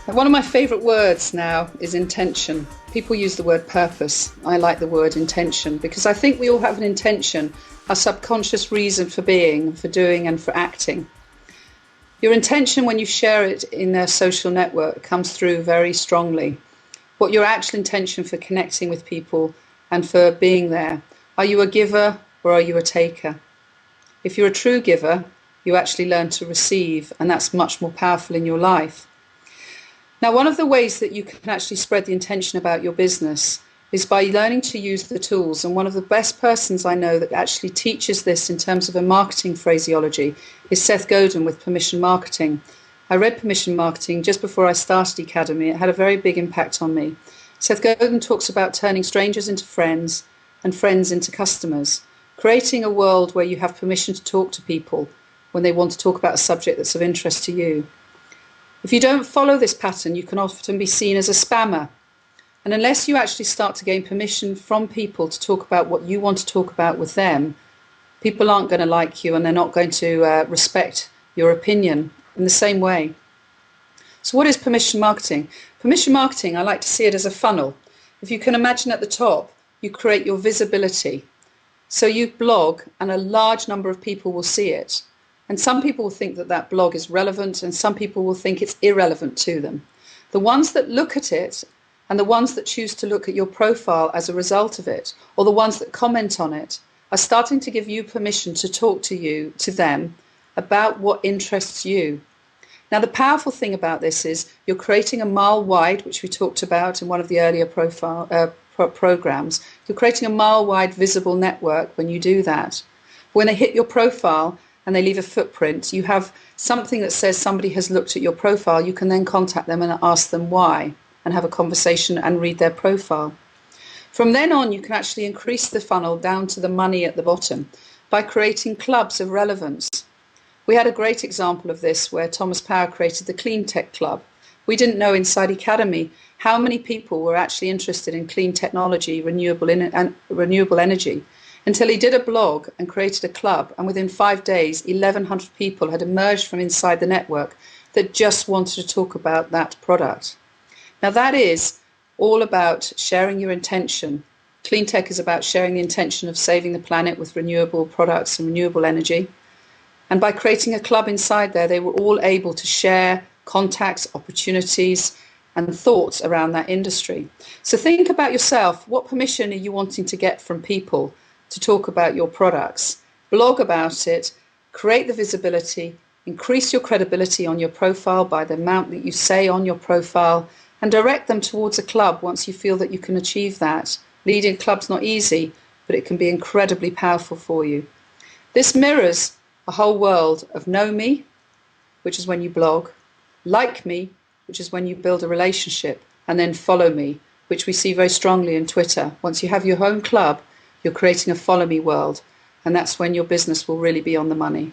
One of my favourite words now is intention. People use the word purpose. I like the word intention because I think we all have an intention, a subconscious reason for being, for doing and for acting. Your intention when you share it in a social network comes through very strongly. What your actual intention for connecting with people and for being there. Are you a giver or are you a taker? If you're a true giver, you actually learn to receive, and that's much more powerful in your life. Now, one of the ways that you can actually spread the intention about your business is by learning to use the tools. And one of the best persons I know that actually teaches this in terms of a marketing phraseology is Seth Godin with Permission Marketing. I read Permission Marketing just before I started Ecademy. It had a very big impact on me. Seth Godin talks about turning strangers into friends and friends into customers, creating a world where you have permission to talk to people when they want to talk about a subject that's of interest to you. If you don't follow this pattern, you can often be seen as a spammer. And unless you actually start to gain permission from people to talk about what you want to talk about with them, people aren't going to like you and they're not going to respect your opinion in the same way. So what is permission marketing? Permission marketing, I like to see it as a funnel. If you can imagine at the top, you create your visibility. So you blog and a large number of people will see it. And some people will think that that blog is relevant and some people will think it's irrelevant to them. The ones that look at it and the ones that choose to look at your profile as a result of it, or the ones that comment on it, are starting to give you permission to talk to them about what interests you. Now, the powerful thing about this is you're creating a mile wide, which we talked about in one of the earlier programs. You're creating a mile wide visible network when you do that. When they hit your profile, and they leave a footprint, you have something that says somebody has looked at your profile. You can then contact them and ask them why and have a conversation and read their profile. From then on, you can actually increase the funnel down to the money at the bottom by creating clubs of relevance. We had a great example of this where Thomas Power created the Clean Tech Club. We didn't know inside Ecademy how many people were actually interested in clean technology, renewable energy, until he did a blog and created a club, and within 5 days 1,100 people had emerged from inside the network that just wanted to talk about that product. Now that is all about sharing your intention. Clean tech is about sharing the intention of saving the planet with renewable products and renewable energy. And by creating a club inside there, they were all able to share contacts, opportunities and thoughts around that industry. So think about yourself. What permission are you wanting to get from people to talk about your products? Blog about it, create the visibility, increase your credibility on your profile by the amount that you say on your profile, and direct them towards a club once you feel that you can achieve that. Leading a club's not easy, but it can be incredibly powerful for you. This mirrors a whole world of know me, which is when you blog, like me, which is when you build a relationship, and then follow me, which we see very strongly in Twitter. Once you have your own club, you're creating a follow me world, and that's when your business will really be on the money.